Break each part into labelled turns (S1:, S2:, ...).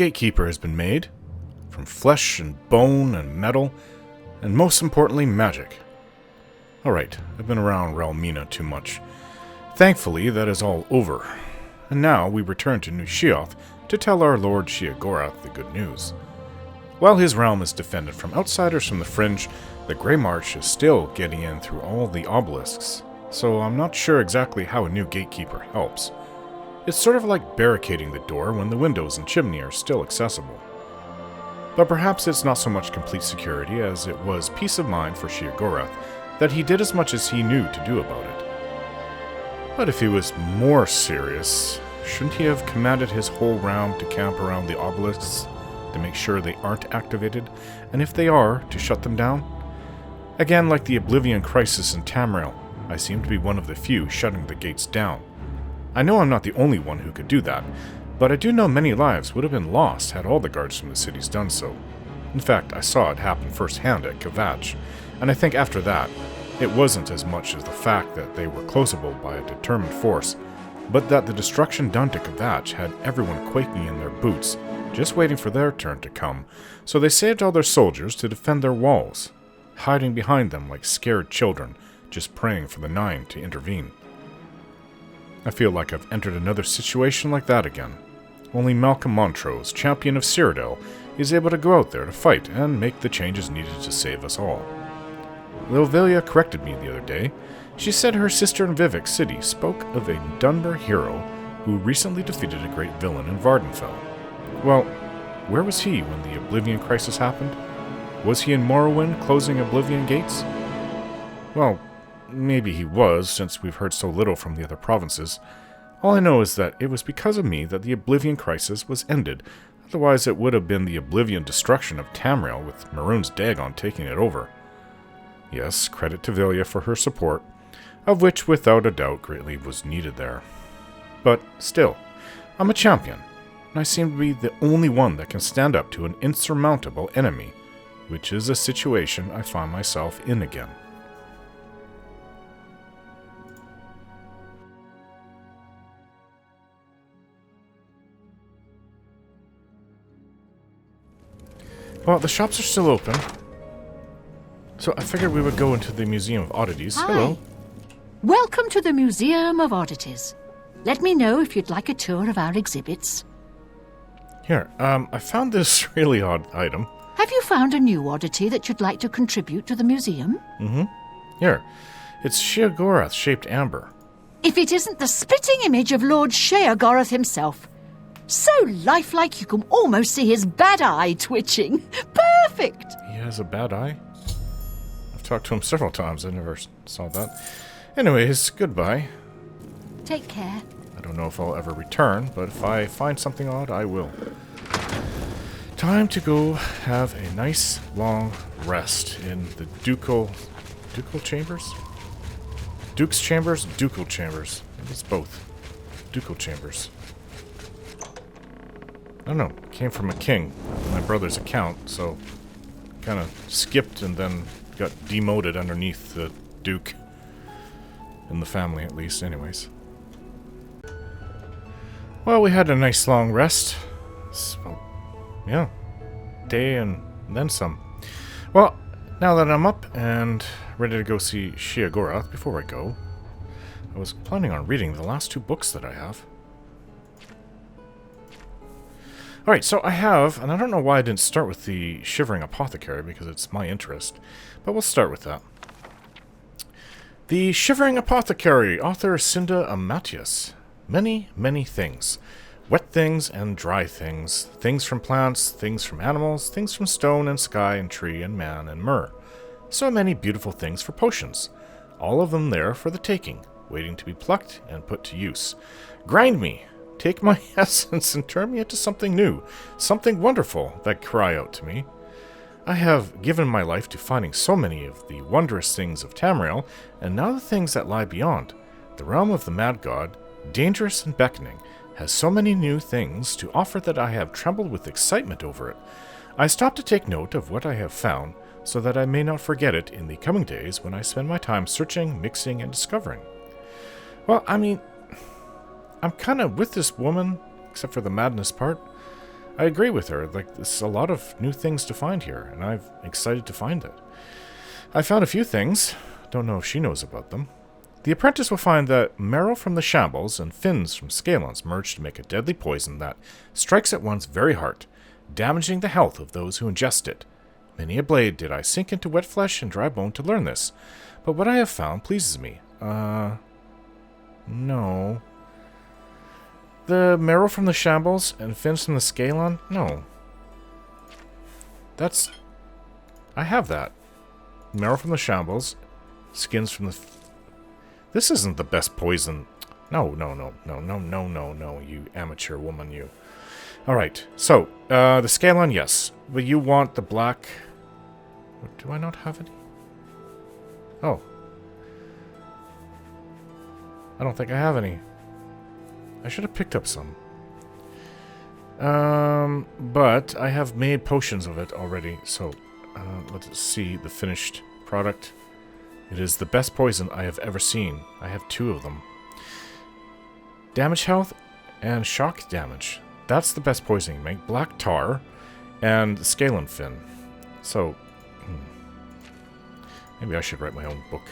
S1: gatekeeper has been made, from flesh and bone and metal, and most importantly, magic. Alright, I've been around Realmina too much. Thankfully, that is all over, and now we return to New Sheoth to tell our Lord Sheogorath the good news. While his realm is defended from outsiders from the Fringe, the Grey March is still getting in through all the obelisks, so I'm not sure exactly how a new gatekeeper helps. It's sort of like barricading the door when the windows and chimney are still accessible. But perhaps it's not so much complete security as it was peace of mind for Sheogorath that he did as much as he knew to do about it. But if he was more serious, shouldn't he have commanded his whole realm to camp around the obelisks to make sure they aren't activated, and if they are, to shut them down? Again, like the Oblivion Crisis in Tamriel, I seem to be one of the few shutting the gates down. I know I'm not the only one who could do that, but I do know many lives would have been lost had all the guards from the cities done so. In fact, I saw it happen firsthand at Kvatch, and I think after that, it wasn't as much as the fact that they were closable by a determined force, but that the destruction done to Kvatch had everyone quaking in their boots, just waiting for their turn to come, so they saved all their soldiers to defend their walls, hiding behind them like scared children, just praying for the Nine to intervene. I feel like I've entered another situation like that again. Only Malcolm Montrose, champion of Cyrodiil, is able to go out there to fight and make the changes needed to save us all. Lilvelia corrected me the other day. She said her sister in Vivek City spoke of a Dunbar hero who recently defeated a great villain in Vardenfell. Well, where was he when the Oblivion Crisis happened? Was he in Morrowind closing Oblivion gates? Well, maybe he was, since we've heard so little from the other provinces. All I know is that it was because of me that the Oblivion Crisis was ended, otherwise it would have been the Oblivion destruction of Tamriel with Maroon's Dagon taking it over. Yes, credit to Velia for her support, of which without a doubt greatly was needed there. But still, I'm a champion, and I seem to be the only one that can stand up to an insurmountable enemy, which is a situation I find myself in again. Well, the shops are still open, so I figured we would go into the Museum of Oddities.
S2: Hi.
S1: Hello.
S2: Welcome to the Museum of Oddities. Let me know if you'd like a tour of our exhibits.
S1: Here, I found this really odd item.
S2: Have you found a new oddity that you'd like to contribute to the museum?
S1: Here, it's Sheogorath-shaped amber.
S2: If it isn't the spitting image of Lord Sheogorath himself. So lifelike you can almost see his bad eye twitching. Perfect!
S1: He has a bad eye? I've talked to him several times. I never saw that. Anyways, goodbye.
S2: Take care.
S1: I don't know if I'll ever return, but if I find something odd, I will. Time to go have a nice long rest in the ducal chambers? Duke's chambers? Ducal chambers. Maybe it's both. Ducal chambers. I don't know. It came from a king, my brother's account, so kind of skipped and then got demoted underneath the duke. In the family, at least, anyways. Well, we had a nice long rest. So, yeah. Day and then some. Well, now that I'm up and ready to go see Sheogorath, before I go, I was planning on reading the last 2 books that I have. Alright, so I have, and I don't know why I didn't start with the Shivering Apothecary, because it's my interest, but we'll start with that. The Shivering Apothecary, author Cinda Amatius. Many, many things. Wet things and dry things. Things from plants, things from animals, things from stone and sky and tree and man and myrrh. So many beautiful things for potions. All of them there for the taking, waiting to be plucked and put to use. Grind me. Take my essence and turn me into something new, something wonderful that cry out to me. I have given my life to finding so many of the wondrous things of Tamriel, and now the things that lie beyond. The realm of the mad god, dangerous and beckoning, has so many new things to offer that I have trembled with excitement over it. I stop to take note of what I have found, so that I may not forget it in the coming days when I spend my time searching, mixing, and discovering. Well, I mean, I'm kind of with this woman, except for the madness part. I agree with her. Like, there's a lot of new things to find here, and I'm excited to find it. I found a few things. Don't know if she knows about them. The apprentice will find that marrow from the shambles and fins from scalons merge to make a deadly poison that strikes at one's very heart, damaging the health of those who ingest it. Many a blade did I sink into wet flesh and dry bone to learn this, but what I have found pleases me. No. The marrow from the shambles and fins from the scalon? No. That's... I have that. Marrow from the shambles, skins from the... This isn't the best poison. No, you amateur woman, you. Alright, so, the scalon, yes. But you want the black... Do I not have any? Oh. I don't think I have any. I should have picked up some. But I have made potions of it already, so let's see the finished product. It is the best poison I have ever seen. I have 2 of them. Damage health and shock damage. That's the best poison you make. Black tar and scalon fin. So, maybe I should write my own book.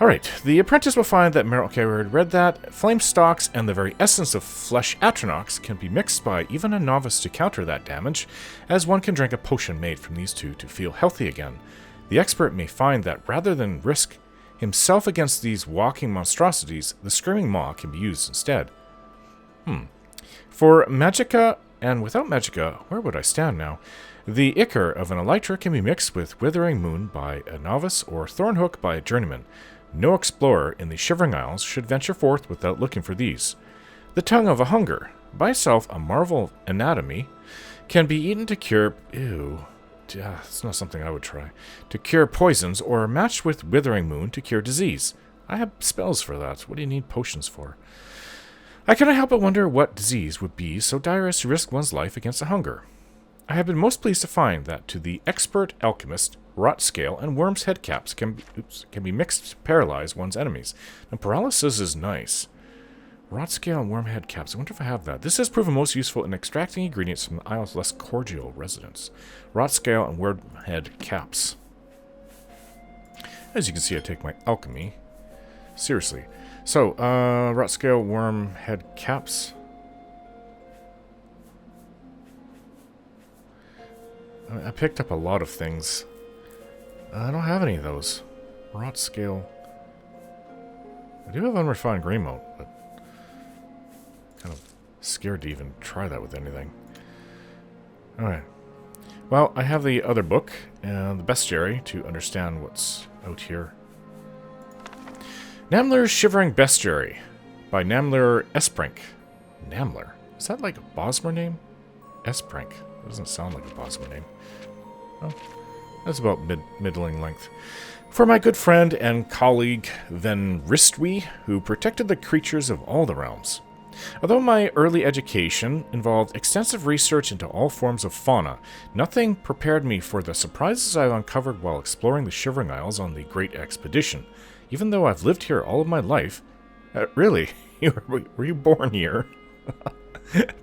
S1: Alright, the apprentice will find that marrow... Okay, we already read that. Flame stalks and the very essence of flesh atronachs can be mixed by even a novice to counter that damage, as one can drink a potion made from these 2 to feel healthy again. The expert may find that rather than risk himself against these walking monstrosities, the screaming maw can be used instead. For magica, and without magica, where would I stand now? The ichor of an elytra can be mixed with withering moon by a novice or thornhook by a journeyman. No explorer in the Shivering Isles should venture forth without looking for these. The tongue of a hunger, by itself a marvel of anatomy, can be eaten to cure... Ew. It's not something I would try. To cure poisons, or matched with withering moon to cure disease. I have spells for that. What do you need potions for? I cannot help but wonder what disease would be so dire as to risk one's life against a hunger. I have been most pleased to find that to the expert alchemist, rot scale and worm's head caps can be mixed to paralyze one's enemies. And paralysis is nice. Rot scale and worm head caps. I wonder if I have that. This has proven most useful in extracting ingredients from the Isle's less cordial residents. Rot scale and worm head caps. As you can see, I take my alchemy seriously. So, rot scale, worm head caps. I picked up a lot of things. I don't have any of those. Rot scale. I do have unrefined green mote, but kind of scared to even try that with anything. Alright. Well, I have the other book and the bestiary to understand what's out here. Namler's Shivering Bestiary by Namler Esprink. Namler? Is that like a Bosmer name? Esprink. That doesn't sound like a Bosmer name. Oh, that's about middling length. For my good friend and colleague Ven Ristwi, who protected the creatures of all the realms. Although my early education involved extensive research into all forms of fauna, nothing prepared me for the surprises I uncovered while exploring the Shivering Isles on the Great Expedition. Even though I've lived here all of my life... really? Were you born here?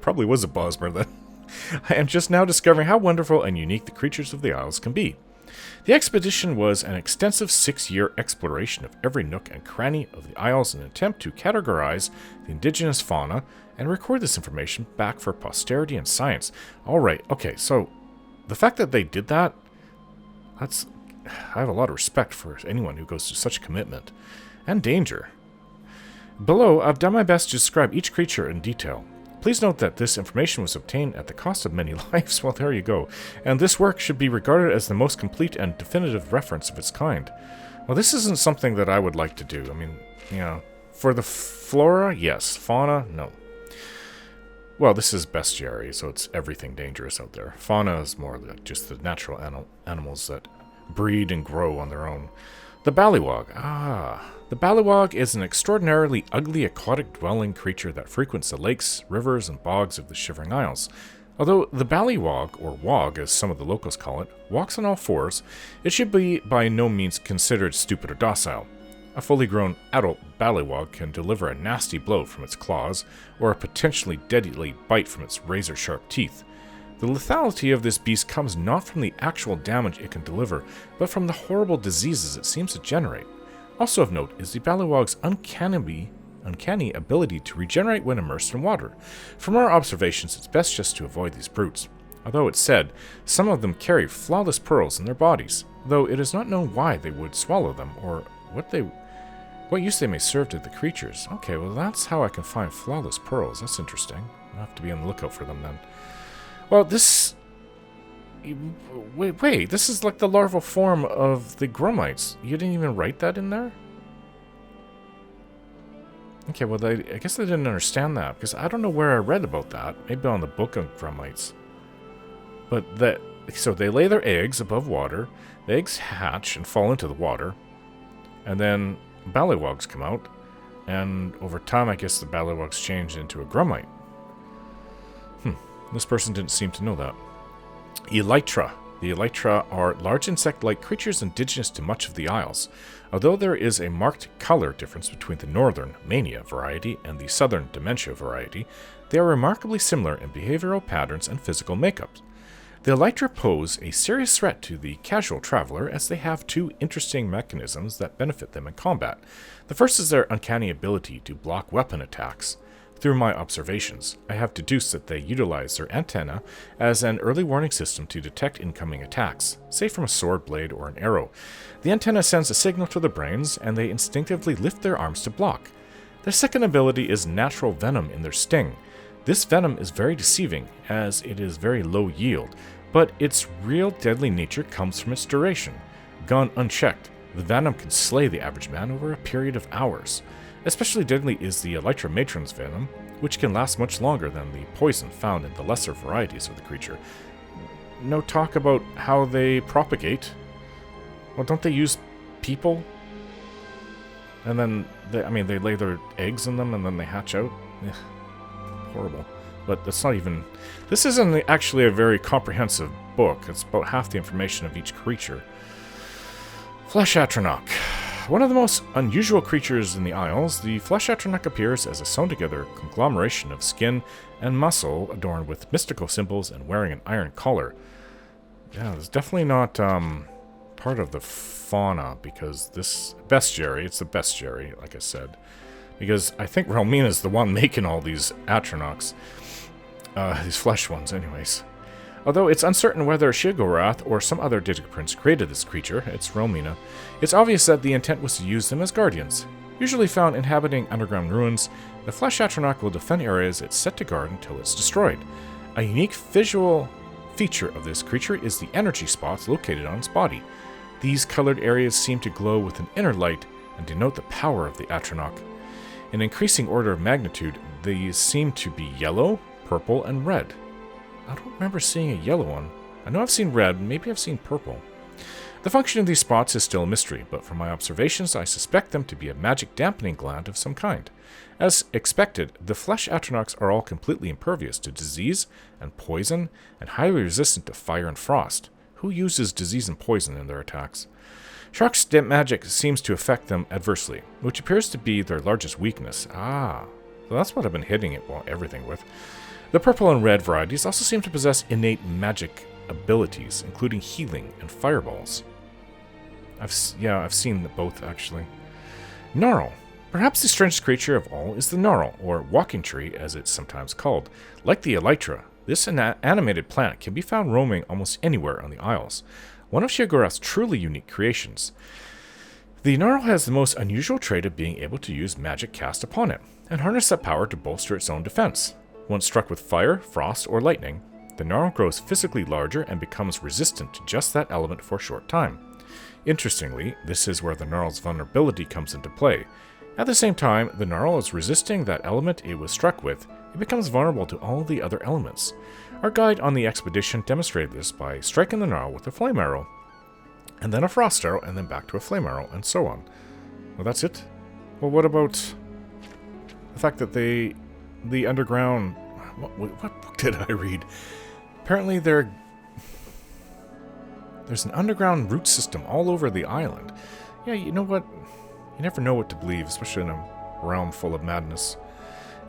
S1: Probably was a Bosmer then. I am just now discovering how wonderful and unique the creatures of the Isles can be. The expedition was an extensive 6-year exploration of every nook and cranny of the Isles in an attempt to categorize the indigenous fauna and record this information back for posterity and science. Alright, okay, so the fact that they did that, I have a lot of respect for anyone who goes to such commitment and danger. Below, I've done my best to describe each creature in detail. Please note that this information was obtained at the cost of many lives. Well, there you go. And this work should be regarded as the most complete and definitive reference of its kind. Well, this isn't something that I would like to do. I mean, you know, for the flora, yes. Fauna, no. Well, this is bestiary, so it's everything dangerous out there. Fauna is more like just the natural animals that breed and grow on their own. The ballywog. The ballywog is an extraordinarily ugly aquatic-dwelling creature that frequents the lakes, rivers, and bogs of the Shivering Isles. Although the ballywog, or wog as some of the locals call it, walks on all fours, it should be by no means considered stupid or docile. A fully grown adult ballywog can deliver a nasty blow from its claws, or a potentially deadly bite from its razor-sharp teeth. The lethality of this beast comes not from the actual damage it can deliver, but from the horrible diseases it seems to generate. Also of note is the ballywog's uncanny ability to regenerate when immersed in water. From our observations, it's best just to avoid these brutes. Although it's said, some of them carry flawless pearls in their bodies, though it is not known why they would swallow them, or what use they may serve to the creatures. Okay, well that's how I can find flawless pearls. That's interesting. I'll have to be on the lookout for them then. Well, this... Wait, this is like the larval form of the Gromites. You didn't even write that in there? Okay, well, I guess I didn't understand that, because I don't know where I read about that. Maybe on the book of Gromites. But so they lay their eggs above water, the eggs hatch and fall into the water, and then ballywogs come out, and over time, I guess the ballywogs change into a Gromite. This person didn't seem to know that. Elytra. The Elytra are large insect-like creatures indigenous to much of the Isles. Although there is a marked color difference between the northern Mania variety and the southern Dementia variety, they are remarkably similar in behavioral patterns and physical makeup. The Elytra pose a serious threat to the casual traveler as they have two interesting mechanisms that benefit them in combat. The first is their uncanny ability to block weapon attacks. Through my observations, I have deduced that they utilize their antenna as an early warning system to detect incoming attacks, say from a sword blade or an arrow. The antenna sends a signal to their brains, and they instinctively lift their arms to block. Their second ability is natural venom in their sting. This venom is very deceiving, as it is very low yield, but its real deadly nature comes from its duration. Gone unchecked, the venom can slay the average man over a period of hours. Especially deadly is the Elytra matron's venom, which can last much longer than the poison found in the lesser varieties of the creature. No talk about how they propagate. Well, don't they use people? And then, they lay their eggs in them and then they hatch out? Ugh, horrible. But that's not even... This isn't actually a very comprehensive book. It's about half the information of each creature. Flesh Atronach. One of the most unusual creatures in the Isles, the Flesh Atronach appears as a sewn-together conglomeration of skin and muscle adorned with mystical symbols and wearing an iron collar. Yeah, it's definitely not part of the fauna, because this bestiary, it's the bestiary, like I said. Because I think Relmina is the one making all these Atronachs. These flesh ones, anyways. Although it's uncertain whether Sheogorath or some other Digic Prince created this creature, it's Relmina, it's obvious that the intent was to use them as guardians. Usually found inhabiting underground ruins, the Flesh Atronach will defend areas it's set to guard until it's destroyed. A unique visual feature of this creature is the energy spots located on its body. These colored areas seem to glow with an inner light and denote the power of the Atronach. In increasing order of magnitude, these seem to be yellow, purple, and red. I don't remember seeing a yellow one. I know I've seen red, maybe I've seen purple. The function of these spots is still a mystery, but from my observations I suspect them to be a magic dampening gland of some kind. As expected, the Flesh Atronachs are all completely impervious to disease and poison, and highly resistant to fire and frost. Who uses disease and poison in their attacks? Shark's magic seems to affect them adversely, which appears to be their largest weakness. So that's what I've been hitting it everything with. The purple and red varieties also seem to possess innate magic abilities, including healing and fireballs. I've seen both, actually. Gnarl. Perhaps the strangest creature of all is the gnarl, or walking tree as it's sometimes called. Like the elytra, this animated plant can be found roaming almost anywhere on the Isles. One of Sheogorath's truly unique creations. The gnarl has the most unusual trait of being able to use magic cast upon it, and harness that power to bolster its own defense. Once struck with fire, frost, or lightning, the gnarl grows physically larger and becomes resistant to just that element for a short time. Interestingly, this is where the gnarl's vulnerability comes into play. At the same time, the gnarl is resisting that element it was struck with, it becomes vulnerable to all the other elements. Our guide on the expedition demonstrated this by striking the gnarl with a flame arrow, and then a frost arrow, and then back to a flame arrow, and so on. Well, that's it? Well, what about the fact that the underground... What book did I read? Apparently there's an underground root system all over the island. Yeah, you know what? You never know what to believe, especially in a realm full of madness.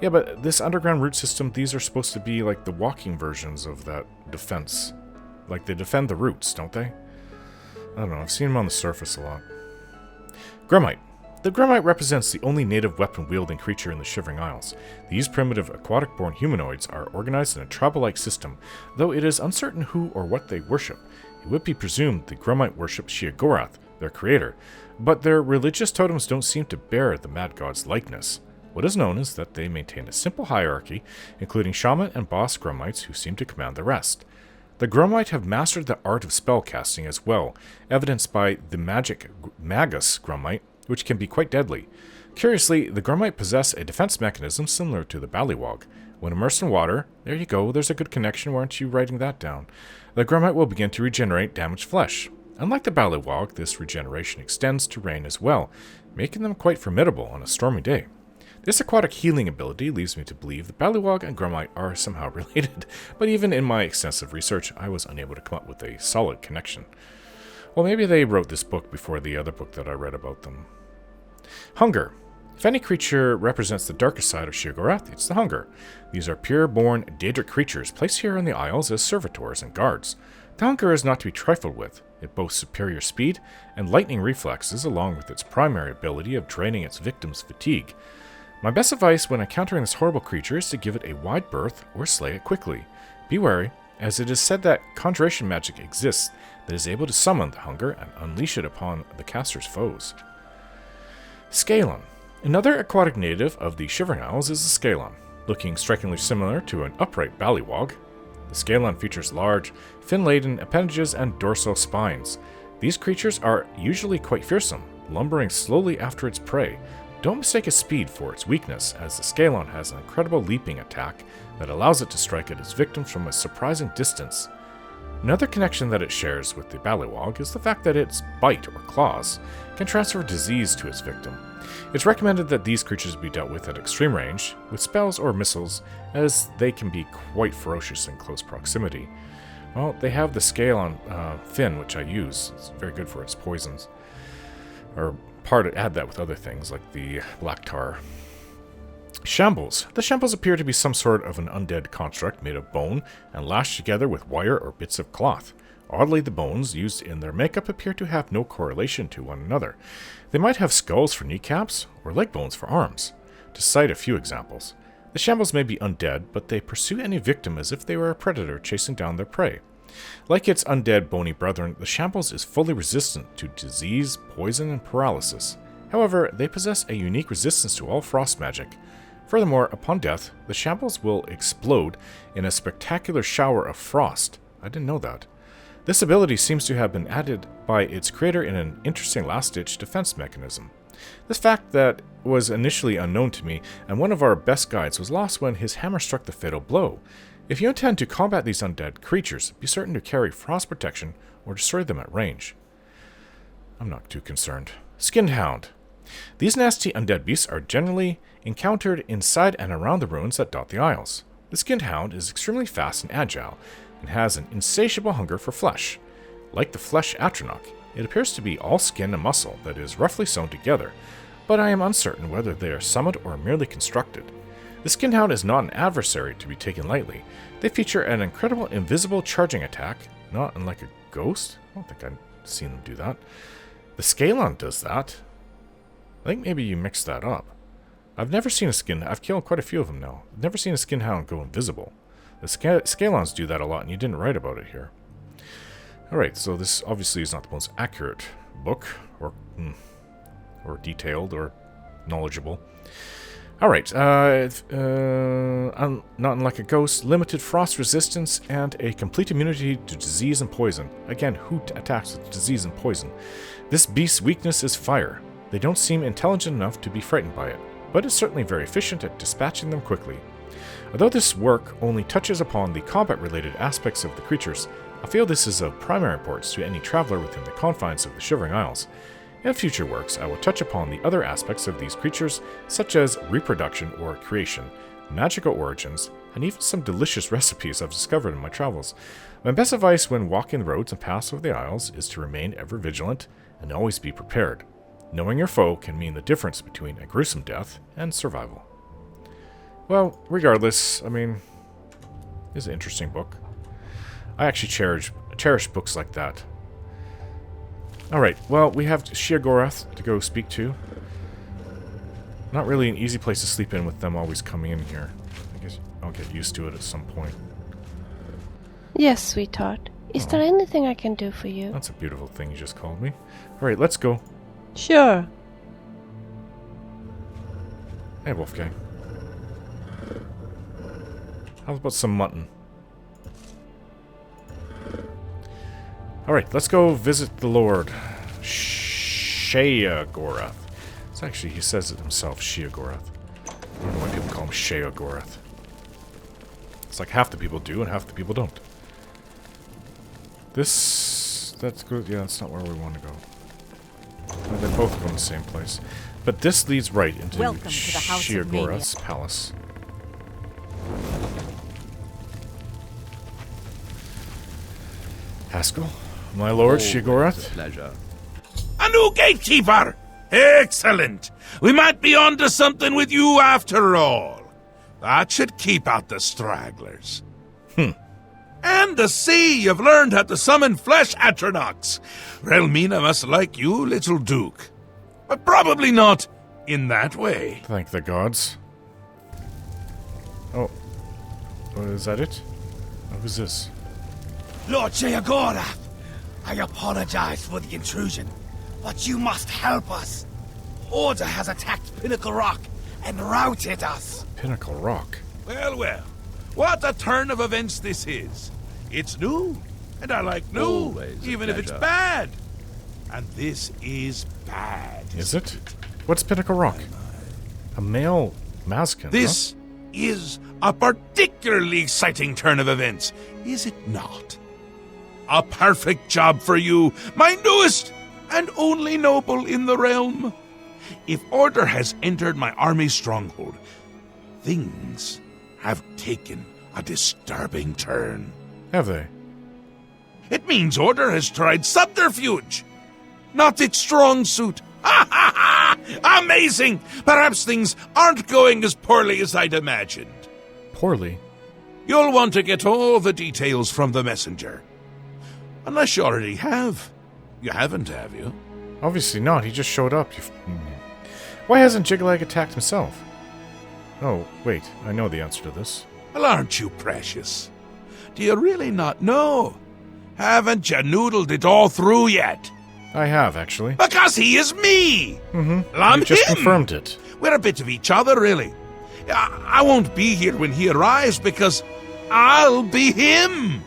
S1: Yeah, but this underground root system, these are supposed to be like the walking versions of that defense. Like, they defend the roots, don't they? I don't know, I've seen them on the surface a lot. Grumite. The Grumite represents the only native weapon-wielding creature in the Shivering Isles. These primitive aquatic-born humanoids are organized in a tribal-like system, though it is uncertain who or what they worship. It would be presumed the Grumite worship Sheogorath, their creator, but their religious totems don't seem to bear the Mad God's likeness. What is known is that they maintain a simple hierarchy, including shaman and boss Grumites who seem to command the rest. The Grumite have mastered the art of spellcasting as well, evidenced by the magic Magus Grumite, which can be quite deadly. Curiously, the Grumite possess a defense mechanism similar to the Ballywog. When immersed in water, there you go, there's a good connection, why aren't you writing that down? The Grumite will begin to regenerate damaged flesh. Unlike the Ballywog, this regeneration extends to rain as well, making them quite formidable on a stormy day. This aquatic healing ability leads me to believe the Ballywog and Grumite are somehow related, but even in my extensive research, I was unable to come up with a solid connection. Well, maybe they wrote this book before the other book that I read about them. Hunger. If any creature represents the darkest side of Sheogorath, it's the Hunger. These are pure-born Daedric creatures placed here in the Isles as servitors and guards. The Hunger is not to be trifled with. It boasts superior speed and lightning reflexes, along with its primary ability of draining its victims' fatigue. My best advice when encountering this horrible creature is to give it a wide berth or slay it quickly. Be wary, as it is said that conjuration magic exists that is able to summon the Hunger and unleash it upon the caster's foes. Scalon. Another aquatic native of the Shivering Isles is the Scalon, looking strikingly similar to an upright Ballywog. The Scalon features large, fin-laden appendages and dorsal spines. These creatures are usually quite fearsome, lumbering slowly after its prey. Don't mistake its speed for its weakness, as the Scalon has an incredible leaping attack that allows it to strike at its victims from a surprising distance. Another connection that it shares with the Ballywog is the fact that its bite, or claws, can transfer disease to its victim. It's recommended that these creatures be dealt with at extreme range, with spells or missiles, as they can be quite ferocious in close proximity. Well, they have the Scalon fin, which I use. It's very good for its poisons. Or add that with other things, like the black tar. Shambles. The shambles appear to be some sort of an undead construct made of bone and lashed together with wire or bits of cloth. Oddly, the bones used in their makeup appear to have no correlation to one another. They might have skulls for kneecaps or leg bones for arms. To cite a few examples, the shambles may be undead, but they pursue any victim as if they were a predator chasing down their prey. Like its undead bony brethren, the shambles is fully resistant to disease, poison, and paralysis. However, they possess a unique resistance to all frost magic. Furthermore, upon death, the shambles will explode in a spectacular shower of frost. I didn't know that. This ability seems to have been added by its creator in an interesting last-ditch defense mechanism. This fact that was initially unknown to me, and one of our best guides was lost when his hammer struck the fatal blow. If you intend to combat these undead creatures, be certain to carry frost protection or destroy them at range. I'm not too concerned. Skinned Hound. These nasty undead beasts are generally encountered inside and around the ruins that dot the Isles. The Skinned Hound is extremely fast and agile, and has an insatiable hunger for flesh. Like the flesh Atronach, it appears to be all skin and muscle that is roughly sewn together, but I am uncertain whether they are summoned or merely constructed. The Skinned Hound is not an adversary to be taken lightly. They feature an incredible invisible charging attack, not unlike a ghost. I don't think I've seen them do that. The Scalon does that. I think maybe you mixed that up. I've never seen a skin... I've killed quite a few of them now. I've never seen a Skinned Hound go invisible. The Scalons do that a lot, and you didn't write about it here. Alright, so this obviously is not the most accurate book, or detailed, or knowledgeable. Alright, not unlike a ghost, limited frost resistance, and a complete immunity to disease and poison. Again, who attacks with disease and poison? This beast's weakness is fire. They don't seem intelligent enough to be frightened by it, but it's certainly very efficient at dispatching them quickly. Although this work only touches upon the combat-related aspects of the creatures, I feel this is of primary importance to any traveler within the confines of the Shivering Isles. In future works, I will touch upon the other aspects of these creatures, such as reproduction or creation, magical origins, and even some delicious recipes I've discovered in my travels. My best advice when walking the roads and paths of the Isles is to remain ever vigilant and always be prepared. Knowing your foe can mean the difference between a gruesome death and survival. Well, regardless, I mean, it's an interesting book. I actually cherish books like that. Alright, well, we have Sheogorath to go speak to. Not really an easy place to sleep in with them always coming in here. I guess I'll get used to it at some point.
S3: Yes, sweetheart. Is there anything I can do for you?
S1: That's a beautiful thing you just called me. Alright, let's go.
S3: Sure.
S1: Hey, Wolfgang. How about some mutton? Alright, let's go visit the Lord. Sheogorath. It's actually, he says it himself, Sheogorath. I don't know why people call him Sheogorath. It's like half the people do and half the people don't. That's good. Yeah, that's not where we want to go. Well, they're both going the same place. But this leads right into
S2: Welcome to the House of
S1: Sheogorath's palace. Haskell, my lord, Sheogorath.
S4: Pleasure.
S5: A new gatekeeper! Excellent! We might be onto something with you after all. That should keep out the stragglers. And to see you've learned how to summon flesh Atronachs. Relmina must like you, little Duke. But probably not in that way.
S1: Thank the gods. Oh. Is that it? Oh, who's this?
S6: Lord Sheogorath, I apologize for the intrusion, but you must help us. Order has attacked Pinnacle Rock and routed us.
S1: Pinnacle Rock.
S5: Well, well. What a turn of events this is. It's new, and I like new,
S4: Always a
S5: even if it's
S4: pleasure.
S5: bad. And this is bad.
S1: Is it? What's Pinnacle Rock? A male Mazken,
S5: This is a particularly exciting turn of events, is it not? A perfect job for you, my newest and only noble in the realm. If order has entered my army stronghold, things have taken a disturbing turn.
S1: Have they?
S5: It means order has tried subterfuge, not its strong suit. Ha ha ha! Amazing! Perhaps things aren't going as poorly as I'd imagined.
S1: Poorly.
S5: You'll want to get all the details from the messenger. Unless you already have. You haven't, have you?
S1: Obviously not. He just showed up. Why hasn't Jiglag attacked himself? Oh, wait. I know the answer to this.
S5: Well, aren't you precious? Do you really not know? Haven't you noodled it all through yet?
S1: I have, actually.
S5: Because he is me!
S1: Mm-hmm.
S5: Well, I'm
S1: You just
S5: him.
S1: confirmed it.
S5: We're a bit of each other, really. I won't be here when he arrives because I'll be him.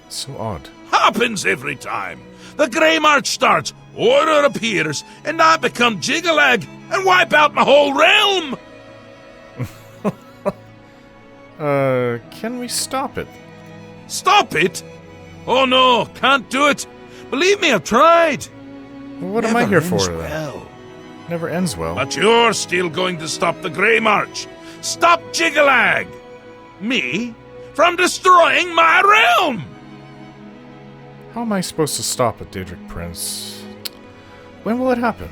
S1: So odd.
S5: Happens every time. The Grey March starts, order appears, and I become Jiggalag and wipe out my whole realm.
S1: Can we stop it?
S5: Stop it? Oh no, can't do it. Believe me, I've tried.
S1: Well, what am I here for,
S5: Ends
S1: then?
S5: well.
S1: Never ends well.
S5: But you're still going to stop the Grey March. Stop Jiggalag. Me? From destroying my realm.
S1: How am I supposed to stop it, Daedric Prince? When will it happen?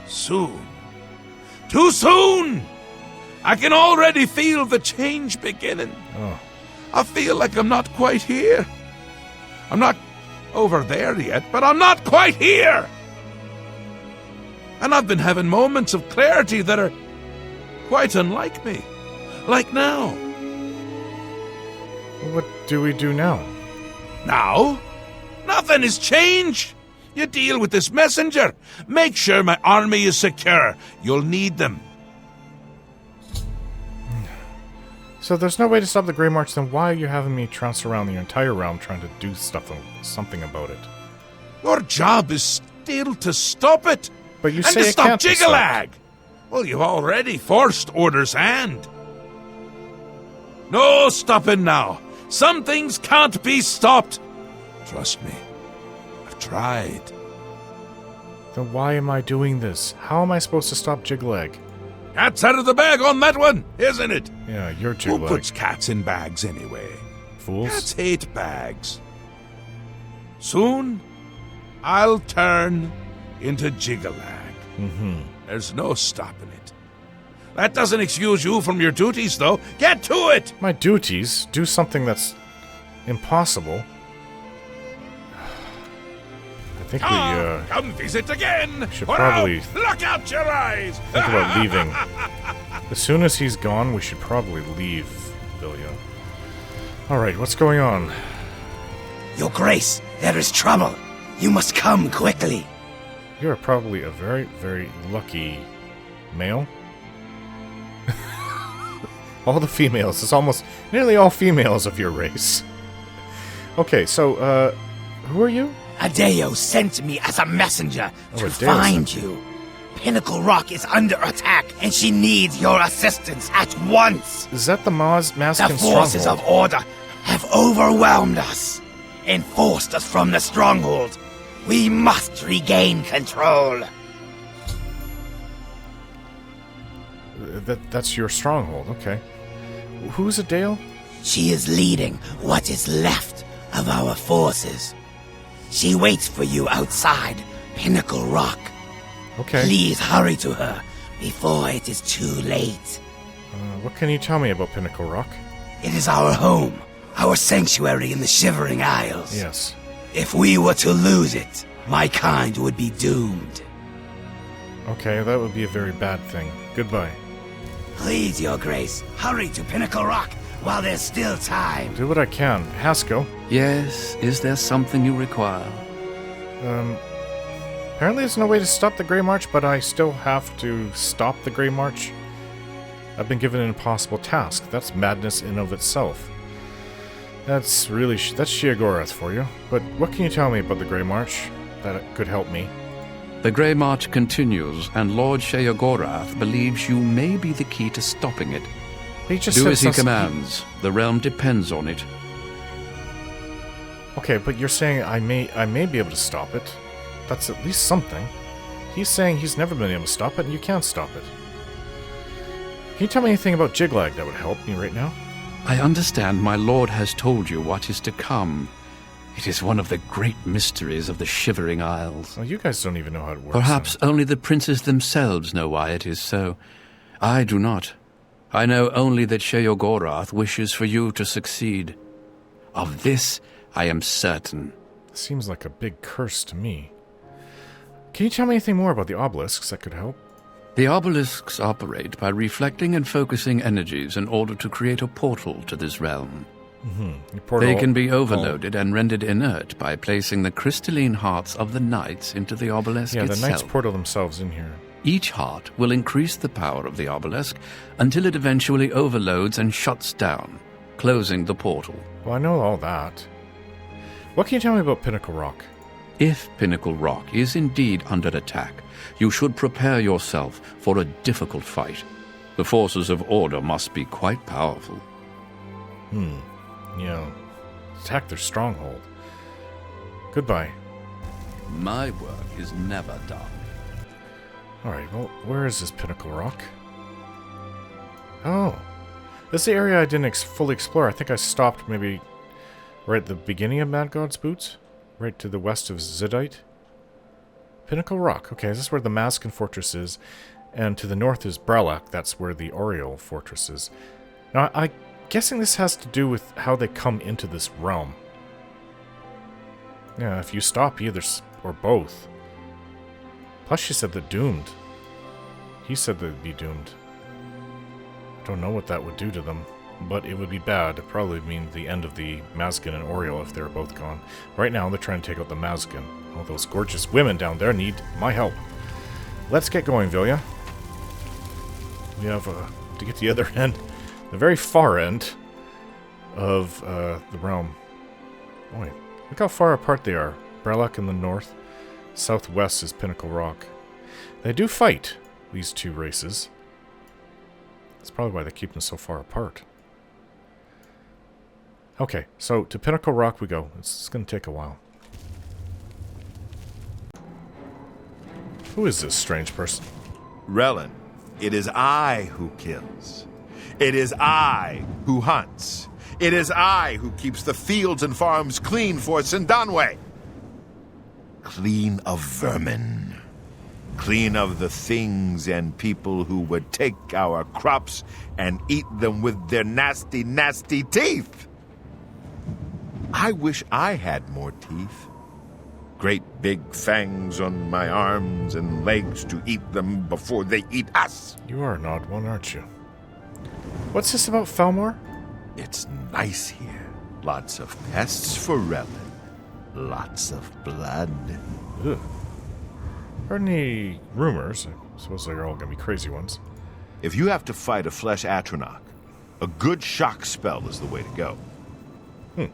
S5: Soon. Too soon. I can already feel the change beginning.
S1: Oh.
S5: I feel like I'm not quite here. I'm not over there yet, but I'm not quite here. And I've been having moments of clarity that are quite unlike me. Like now.
S1: What do we do now?
S5: Now? Nothing has changed. You deal with this messenger. Make sure my army is secure. You'll need them.
S1: So there's no way to stop the Grey March, then why are you having me trounce around the entire realm trying to do something about it?
S5: Your job is still to stop it.
S1: But you
S5: and
S1: say
S5: to
S1: it
S5: stop
S1: can't be
S5: Jiggalag.
S1: stopped.
S5: Well, you've already forced Order's hand. No stopping now. Some things can't be stopped. Trust me. I've tried.
S1: Then why am I doing this? How am I supposed to stop Jiglag?
S5: Cat's out of the bag on that one, isn't it?
S1: Yeah, you're
S5: Who
S1: Jiglag.
S5: puts cats in bags anyway?
S1: Fools.
S5: Cats hate bags. Soon, I'll turn into Jiggalag. There's no stopping it. That doesn't excuse you from your duties, though. Get to it!
S1: My duties? Do something that's impossible? I think
S5: come visit again!
S1: should
S5: Or
S1: probably
S5: I'll pluck out your eyes!
S1: think about leaving. As soon as he's gone, we should probably leave, Vilya. Alright, what's going on?
S6: Your Grace, there is trouble. You must come quickly.
S1: You are probably a very, very lucky male. All the females. It's almost nearly all females of your race. Okay, so, who are you?
S6: Adeo sent me as a messenger to
S1: Adeo
S6: find you. Pinnacle Rock is under attack, and she needs your assistance at once.
S1: Is that the Mazken
S6: The forces
S1: stronghold?
S6: of order have overwhelmed us and forced us from the stronghold. We must regain control.
S1: That's your stronghold, okay. Who's Adele?
S6: She is leading what is left of our forces. She waits for you outside Pinnacle Rock.
S1: Okay.
S6: Please hurry to her before it is too late.
S1: What can you tell me about Pinnacle Rock?
S6: It is our home, our sanctuary in the Shivering Isles.
S1: Yes.
S6: If we were to lose it, my kind would be doomed.
S1: Okay, that would be a very bad thing. Goodbye.
S6: Please, Your Grace, hurry to Pinnacle Rock while there's still time.
S1: Do what I can. Haskell.
S4: Yes, is there something you require?
S1: Apparently there's no way to stop the Grey March, but I still have to stop the Grey March. I've been given an impossible task. That's madness in of itself. That's really... that's Sheogorath for you. But what can you tell me about the Grey March that could help me?
S4: The Grey March continues, and Lord Sheogorath believes you may be the key to stopping it.
S1: He just
S4: Do
S1: said
S4: as he
S1: something-
S4: commands. The realm depends on it.
S1: Okay, but you're saying I may be able to stop it. That's at least something. He's saying he's never been able to stop it, and you can't stop it. Can you tell me anything about Jiglag that would help me right now?
S4: I understand my lord has told you what is to come. It is one of the great mysteries of the Shivering Isles.
S1: Well, you guys don't even know how it works.
S4: Perhaps only the princes themselves know why it is so. I do not. I know only that Sheogorath wishes for you to succeed. Of this, I am certain.
S1: Seems like a big curse to me. Can you tell me anything more about the obelisks that could help?
S4: The obelisks operate by reflecting and focusing energies in order to create a portal to this realm. They can be overloaded and rendered inert by placing the crystalline hearts of the knights into the obelisk
S1: Yeah, the
S4: itself.
S1: knights portal themselves in here.
S4: Each heart will increase the power of the obelisk until it eventually overloads and shuts down, closing the portal.
S1: Well, I know all that. What can you tell me about Pinnacle Rock?
S4: If Pinnacle Rock is indeed under attack, you should prepare yourself for a difficult fight. The forces of order must be quite powerful.
S1: Yeah. Attack their stronghold. Goodbye.
S4: My work is never done.
S1: Alright, well, where is this Pinnacle Rock? Oh. This is the area I didn't fully explore. I think I stopped maybe right at the beginning of Mad God's Boots. Right to the west of Zidite. Pinnacle Rock. Okay, this is where the Mazken Fortress is. And to the north is Brelak. That's where the Oriole Fortress is. Now, I'm guessing this has to do with how they come into this realm. Yeah, if you stop either or both. Plus she said they're doomed. He said they'd be doomed. Don't know what that would do to them, but it would be bad. It'd probably mean the end of the Mazken and Oriole if they were both gone. Right now, they're trying to take out the Mazken. All those gorgeous women down there need my help. Let's get going, Vilya. We have to get to the other end, the very far end of the realm. Boy, look how far apart they are. Brelak in the north, southwest is Pinnacle Rock. They do fight, these two races. That's probably why they keep them so far apart. Okay, so to Pinnacle Rock we go. It's going to take a while. Who is this strange person?
S7: Relin, it is I who kills. It is I who hunts. It is I who keeps the fields and farms clean for Sindanwe. Clean of vermin. clean of the things and people who would take our crops and eat them with their nasty, nasty teeth. I wish I had more teeth. Great big fangs on my arms and legs to eat them before they eat us.
S1: You are an odd one, aren't you? What's this about Falmore?
S7: It's nice here. Lots of pests for Relin. Lots of blood.
S1: Ugh. Heard any rumors? I suppose they're all gonna be crazy ones.
S7: If you have to fight a flesh Atronach, a good shock spell is the way to go.
S1: You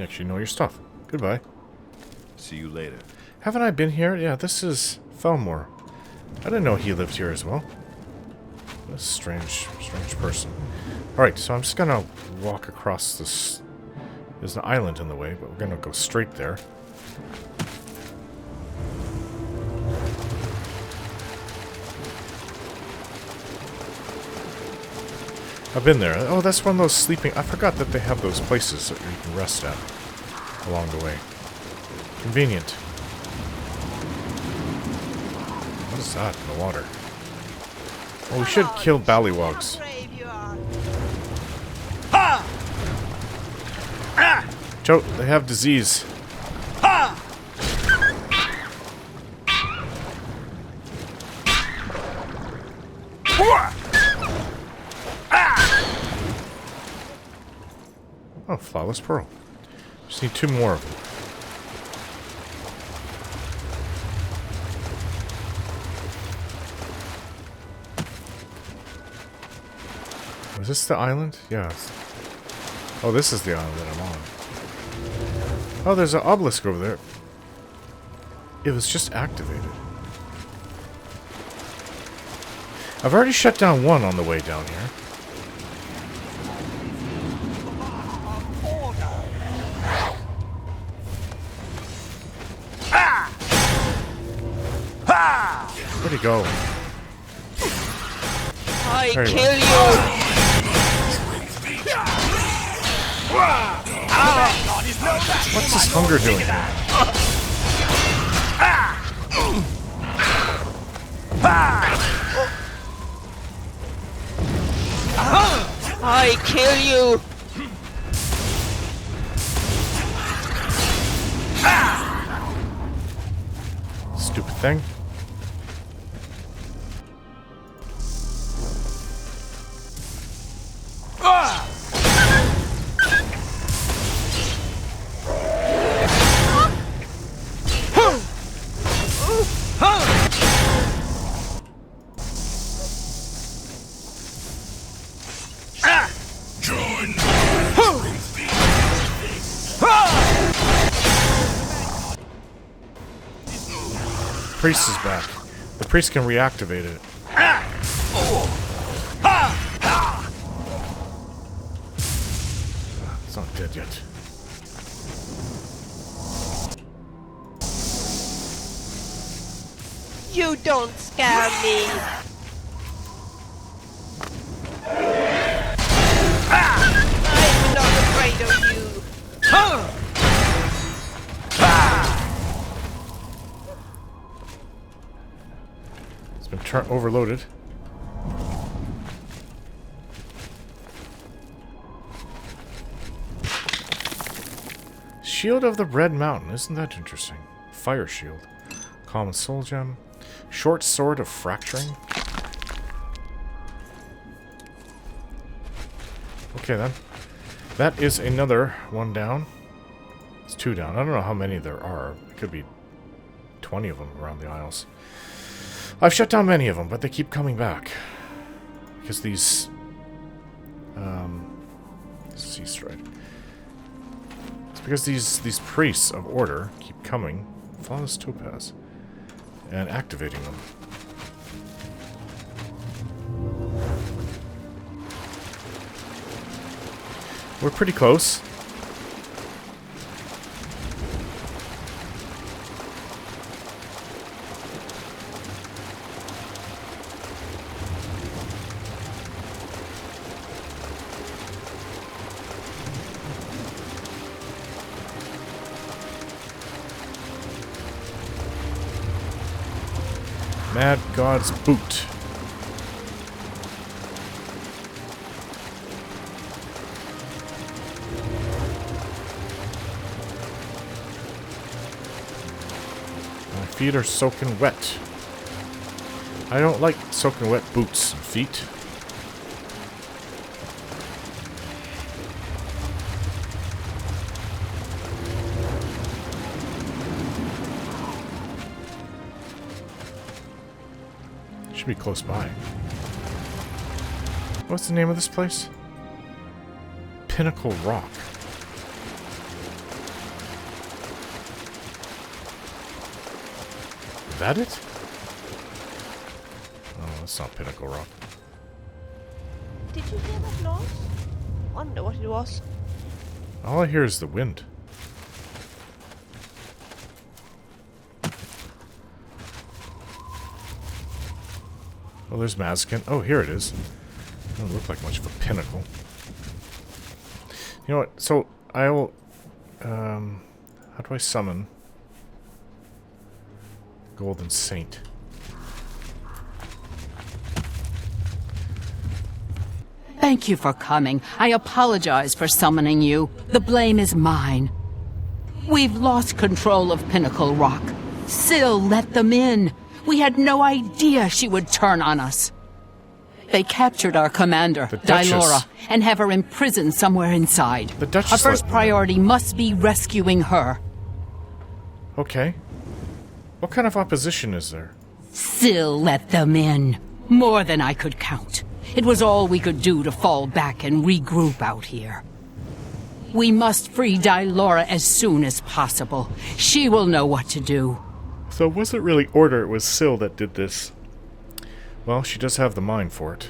S1: actually know your stuff. Goodbye.
S7: See you later.
S1: Haven't I been here? Yeah, this is Falmore. I didn't know he lived here as well. What a strange person. Alright, so I'm just gonna walk across this. There's an island in the way, but we're gonna go straight there. I've been there. Oh, that's one of those sleeping... I forgot that they have those places that you can rest at along the way. Convenient. What is that in the water? Oh, we should kill ballywogs. Joe, they have disease. Oh, flawless pearl. Just need 2 more of them. Is this the island? Yeah. Oh, this is the island that I'm on. Oh, there's an obelisk over there. It was just activated. I've already shut down one on the way down here. Where'd he go?
S8: I kill you!
S1: What's this hunger doing here?
S8: I kill you!
S1: Stupid thing. Priest is back. The priest can reactivate it. It's not dead yet.
S8: You don't scare me! I'm not afraid of you!
S1: Been overloaded. Shield of the Red Mountain. Isn't that interesting? Fire shield. Common soul gem. Short sword of fracturing. Okay then. That is another one down. It's 2 down. I don't know how many there are. It could be 20 of them around the Isles. I've shut down many of them, but they keep coming back. Because these... sea stride. It's because these priests of order keep coming. Flawless topaz. And activating them. We're pretty close. Mad God's boot. My feet are soaking wet. I don't like soaking wet boots and feet. Should be close by. What's the name of this place? Pinnacle Rock. Is that it? Oh, that's not Pinnacle Rock.
S3: Did you hear that noise? Wonder what it was.
S1: All I hear is the wind. Oh, there's Mazken. Oh, here it is. Doesn't look like much of a pinnacle. You know what? So, I will... how do I summon Golden Saint?
S2: Thank you for coming. I apologize for summoning you. The blame is mine. We've lost control of Pinnacle Rock. Syl let them in. We had no idea she would turn on us. They captured our commander, Dylora, and have her imprisoned somewhere inside.
S1: The Duchess
S2: Our first priority must be rescuing her.
S1: Okay. What kind of opposition is there?
S2: Syl let them in. More than I could count. It was all we could do to fall back and regroup out here. We must free Dylora as soon as possible. She will know what to do.
S1: So it wasn't really Order, it was Syl that did this. Well, she does have the mind for it.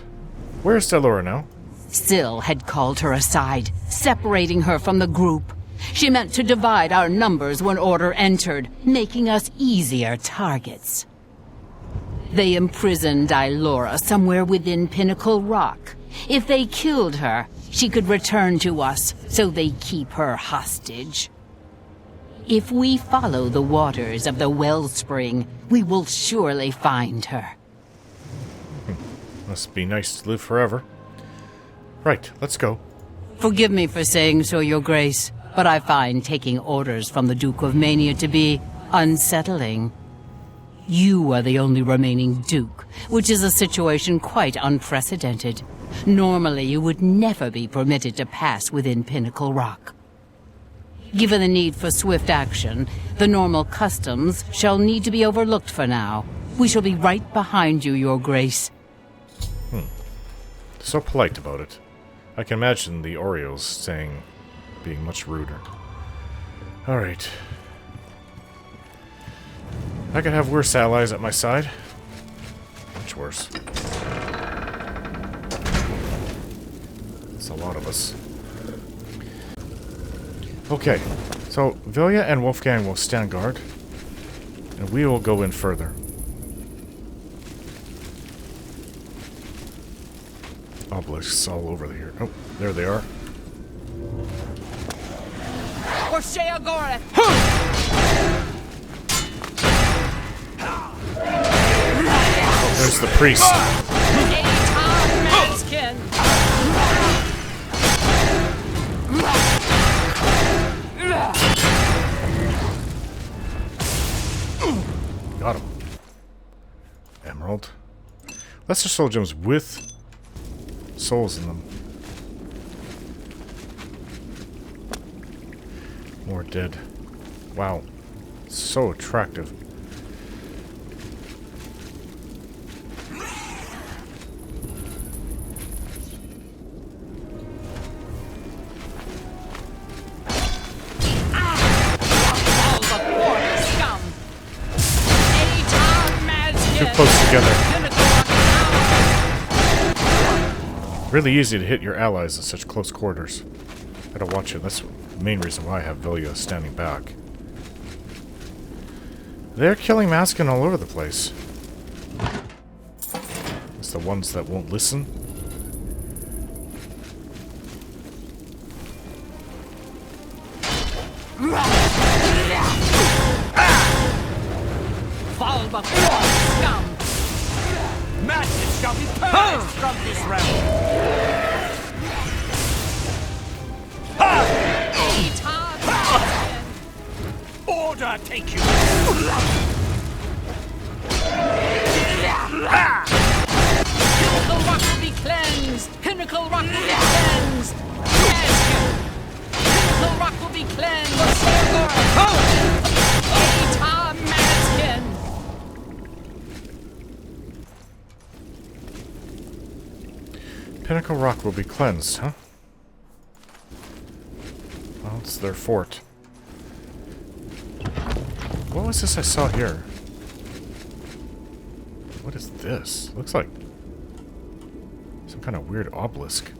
S1: Where is Dylora now?
S2: Syl had called her aside, separating her from the group. She meant to divide our numbers when Order entered, making us easier targets. They imprisoned Dylora somewhere within Pinnacle Rock. If they killed her, she could return to us, so they keep her hostage. If we follow the waters of the wellspring, we will surely find her.
S1: Must be nice to live forever. Right, let's go.
S2: Forgive me for saying so, Your Grace, but I find taking orders from the Duke of Mania to be unsettling. You are the only remaining Duke, which is a situation quite unprecedented. Normally, you would never be permitted to pass within Pinnacle Rock. Given the need for swift action, the normal customs shall need to be overlooked for now. We shall be right behind you, Your Grace.
S1: So polite about it. I can imagine the Oreos being much ruder. Alright. I could have worse allies at my side. Much worse. It's a lot of us. Okay, so Vilya and Wolfgang will stand guard, and we will go in further. Obelisks all over here. Oh, there they are.
S8: For Sheogorath!
S1: There's the priest.
S8: Mazken!
S1: Got him. Emerald. Lesser soul gems with souls in them. More dead. Wow. So attractive. Too close together. Really easy to hit your allies at such close quarters. Gotta watch it. That's the main reason why I have Vilya standing back. They're killing Mazken all over the place. It's the ones that won't listen.
S8: Fall before scum!
S6: Mazken shall be purged from this realm! Order take you!
S2: Pinnacle Rock will be cleansed! Pinnacle Rock will be cleansed! Mazken! Pinnacle Rock will be cleansed! Sheogorath! Eta Mazken!
S1: Pinnacle Rock will be cleansed, huh? Well, it's their fort. What was this I saw here? What is this? Looks like some kind of weird obelisk.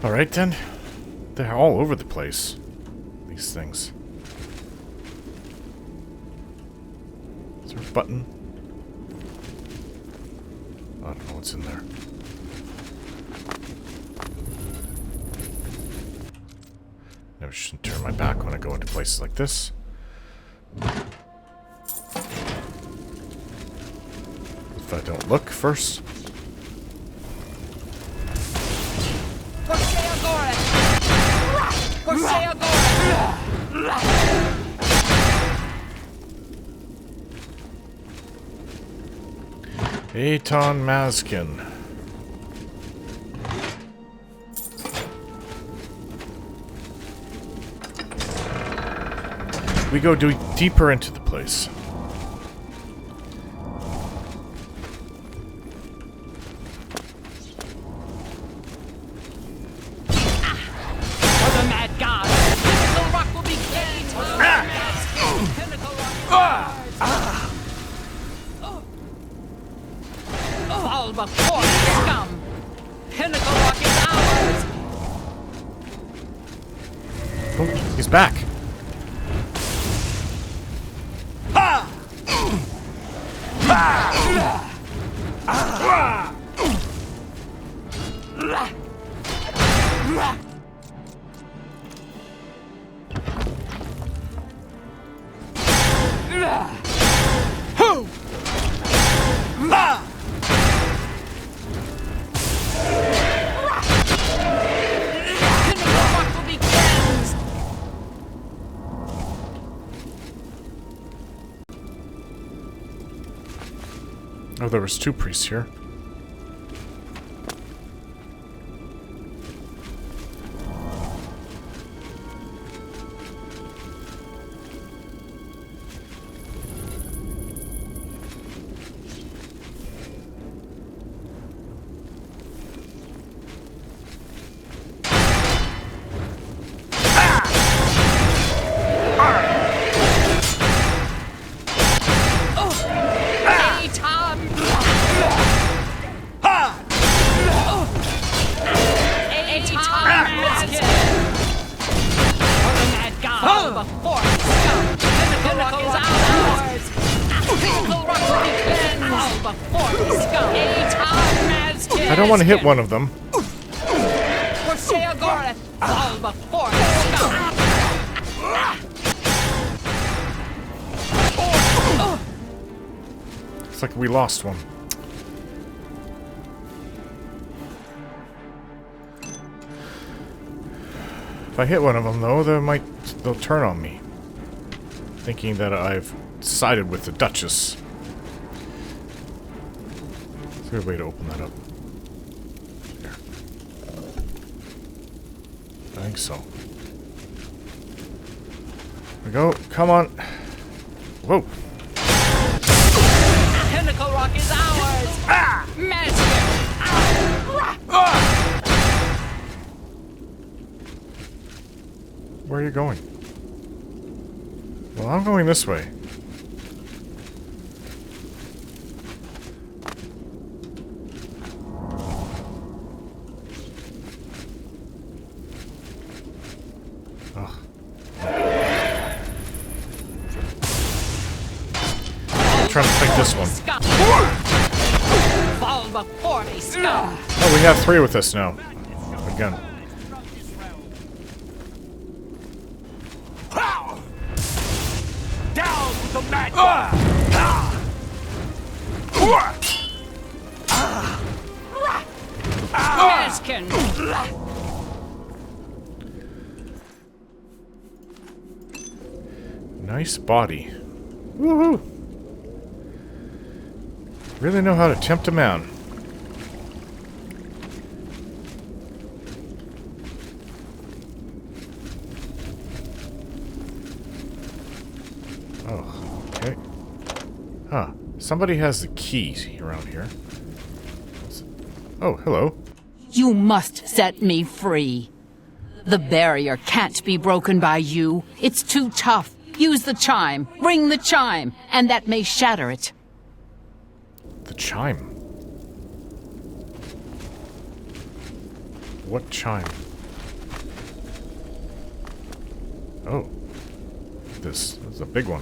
S1: Alright then. They're all over the place. These things. Is there a button? I don't know what's in there. Never should turn my back when I go into places like this. If I don't look first.
S2: For Sheogorath! For Sheogorath!
S1: Aton Mazken. We go deeper into the place.
S2: For the mad god! Pinnacle Rock will be cleansed! Pinnacle Rock fall before the scum! Pinnacle Rock is ours!
S1: Oh, he's back. Oh, there was 2 priests here. I don't want to hit one of them.
S2: For Sheogorath, fall before the scum!
S1: Looks like we lost one. If I hit one of them, though, they'll turn on me, thinking that I've sided with the Duchess. It's a good way to open that up. Here. I think so. There we go. Come on. Whoa.
S2: Pinnacle Rock is ours! Mazken!
S1: Where are you going? Well, I'm going this way. Ugh. I'm trying to fight this one.
S2: Fall before me, scum!
S1: Oh, we have 3 with us now. again.
S6: Down with the mad
S2: Mazken!
S1: Nice body. Woohoo! Really know how to tempt a man. Oh, okay. Huh. Somebody has the keys around here. Oh, hello.
S2: You must set me free. The barrier can't be broken by you. It's too tough. Use the chime. Ring the chime, and that may shatter it.
S1: The chime. What chime? Oh. This is a big one.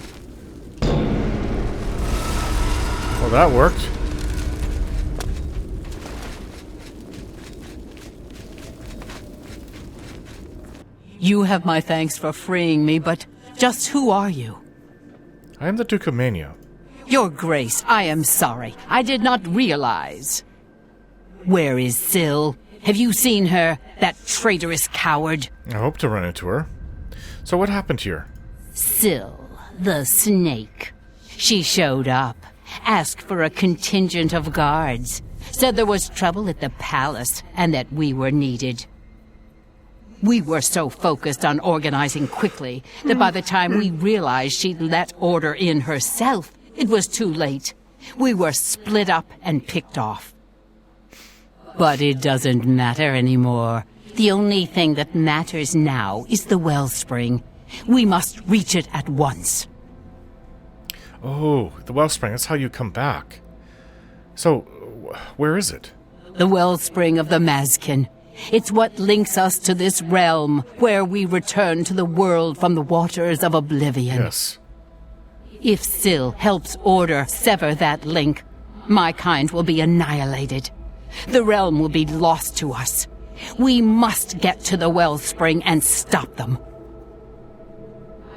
S1: Well, that worked.
S2: You have my thanks for freeing me, but just who are you?
S1: I am the Duke of Mania.
S2: Your Grace, I am sorry. I did not realize. Where is Syl? Have you seen her, that traitorous coward?
S1: I hope to run into her. So what happened here?
S2: Syl, the snake. She showed up, asked for a contingent of guards, said there was trouble at the palace and that we were needed. We were so focused on organizing quickly that by the time we realized she'd let order in herself, it was too late. We were split up and picked off. But it doesn't matter anymore. The only thing that matters now is the wellspring. We must reach it at once.
S1: Oh, the wellspring. That's how you come back. So, where is it?
S2: The wellspring of the Mazken. It's what links us to this realm, where we return to the world from the waters of oblivion.
S1: Yes.
S2: If Syl helps Order sever that link, my kind will be annihilated. The realm will be lost to us. We must get to the wellspring and stop them.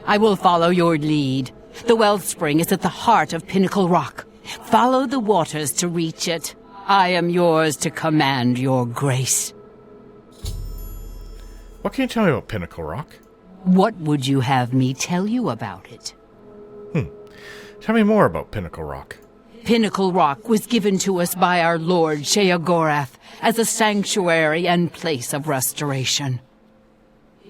S2: I will follow your lead. The wellspring is at the heart of Pinnacle Rock. Follow the waters to reach it. I am yours to command, your grace.
S1: What can you tell me about Pinnacle Rock?
S2: What would you have me tell you about it?
S1: Tell me more about Pinnacle Rock.
S2: Pinnacle Rock was given to us by our lord Sheogorath as a sanctuary and place of restoration.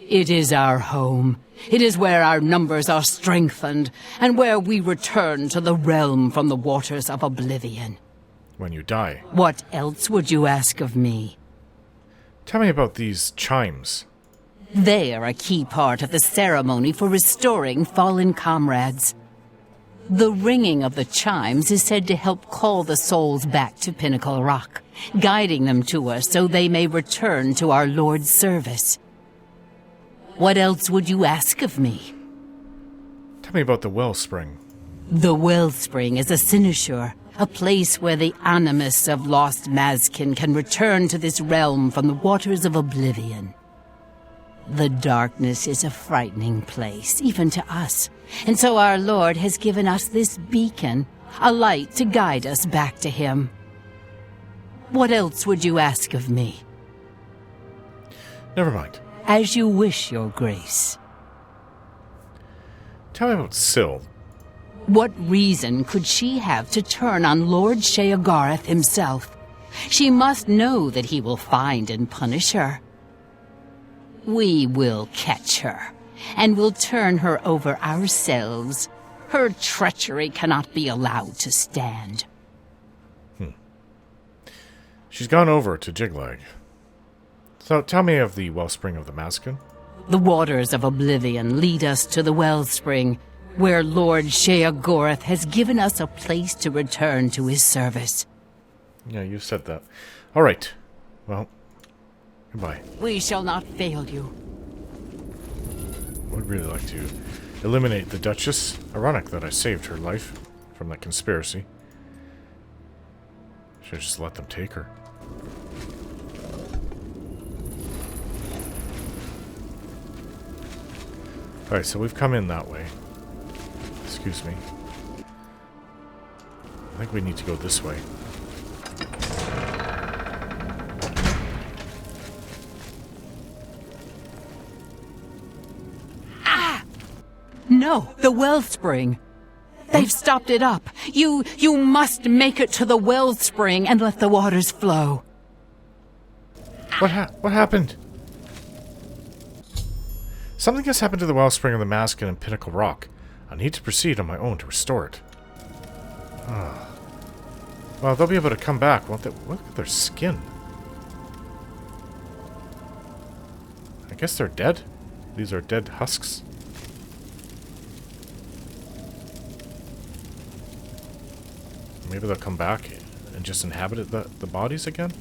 S2: It is our home. It is where our numbers are strengthened, and where we return to the realm from the waters of oblivion.
S1: When you die.
S2: What else would you ask of me?
S1: Tell me about these chimes.
S2: They are a key part of the ceremony for restoring fallen comrades. The ringing of the chimes is said to help call the souls back to Pinnacle Rock, guiding them to us so they may return to our Lord's service. What else would you ask of me?
S1: Tell me about the wellspring.
S2: The wellspring is a cynosure, a place where the animus of lost Mazken can return to this realm from the waters of oblivion. The darkness is a frightening place, even to us, and so our Lord has given us this beacon, a light to guide us back to Him. What else would you ask of me?
S1: Never mind.
S2: As you wish, your grace.
S1: Tell me about Syl.
S2: What reason could she have to turn on Lord Sheogorath himself? She must know that he will find and punish her. We will catch her, and will turn her over ourselves. Her treachery cannot be allowed to stand.
S1: She's gone over to Jiglag. So tell me of the wellspring of the Mazken.
S2: The waters of oblivion lead us to the wellspring, where Lord Sheogorath has given us a place to return to his service.
S1: Yeah, you said that. All right. Well, goodbye.
S2: We shall not fail you.
S1: I would really like to eliminate the Duchess. Ironic that I saved her life from that conspiracy. Should have just let them take her. Alright, so we've come in that way. Excuse me. I think we need to go this way.
S2: No, the wellspring. They've stopped it up. You must make it to the wellspring and let the waters flow.
S1: What happened? Something has happened to the wellspring of the Mazken and Pinnacle Rock. I need to proceed on my own to restore it. Well, they'll be able to come back, won't they? Look at their skin. I guess they're dead. These are dead husks. Maybe they'll come back and just inhabit the bodies again?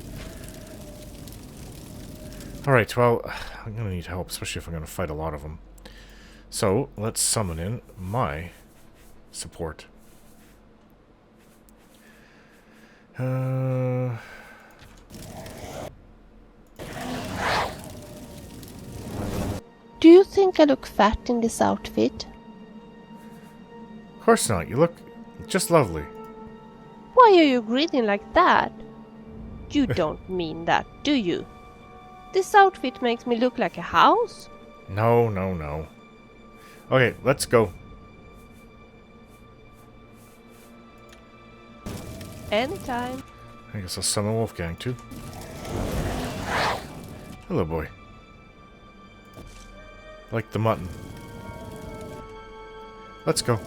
S1: Alright, well, I'm going to need help, especially if I'm going to fight a lot of them. So, let's summon in my support.
S3: Do you think I look fat in this outfit?
S1: Of course not. You look just lovely.
S3: Why are you grinning like that? You don't mean that, do you? This outfit makes me look like a house?
S1: No, no, no. Okay, let's go.
S3: Anytime.
S1: I guess I'll summon Wolfgang too. Hello, boy. Like the mutton. Let's go.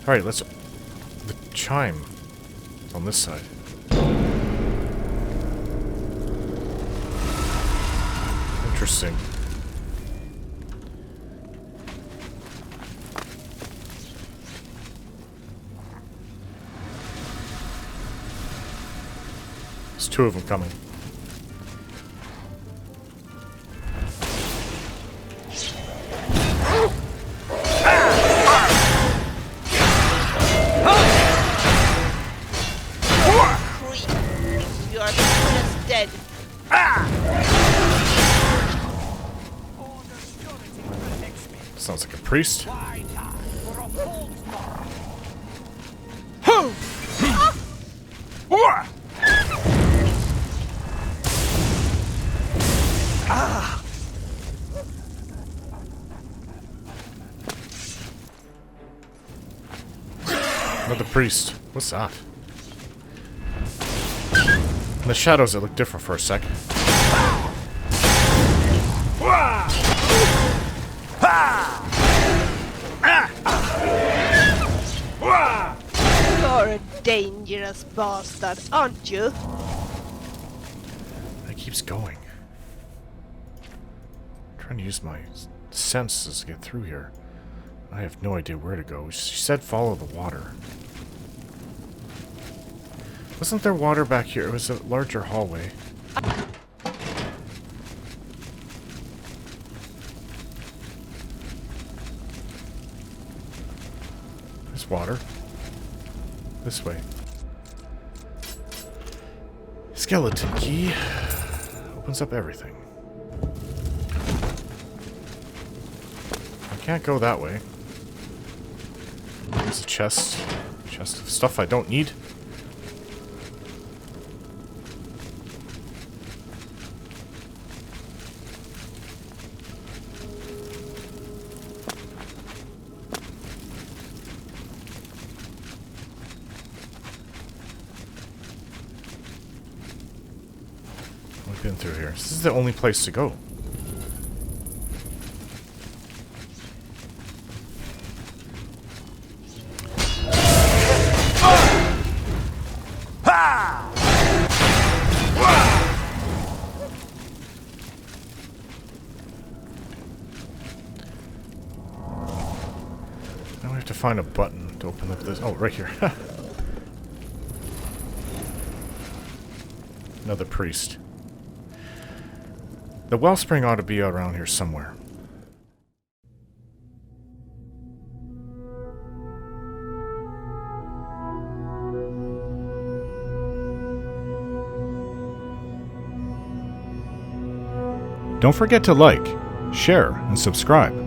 S1: Alright, let's... The chime is on this side. Interesting. There's two of them coming.
S8: You are just dead.
S1: Sounds like a priest. Another priest. What's that? In the shadows it looked different for a sec.
S8: You're a dangerous bastard, aren't you?
S1: It keeps going. I'm trying to use my senses to get through here. I have no idea where to go. She said follow the water. Wasn't there water back here? It was a larger hallway. There's water. This way. Skeleton key. Opens up everything. I can't go that way. There's a chest. Chest of stuff I don't need. We've been through here. This is the only place to go. Now we have to find a button to open up this. Oh, right here. Another priest. The wellspring ought to be around here somewhere. Don't forget to like, share, and subscribe.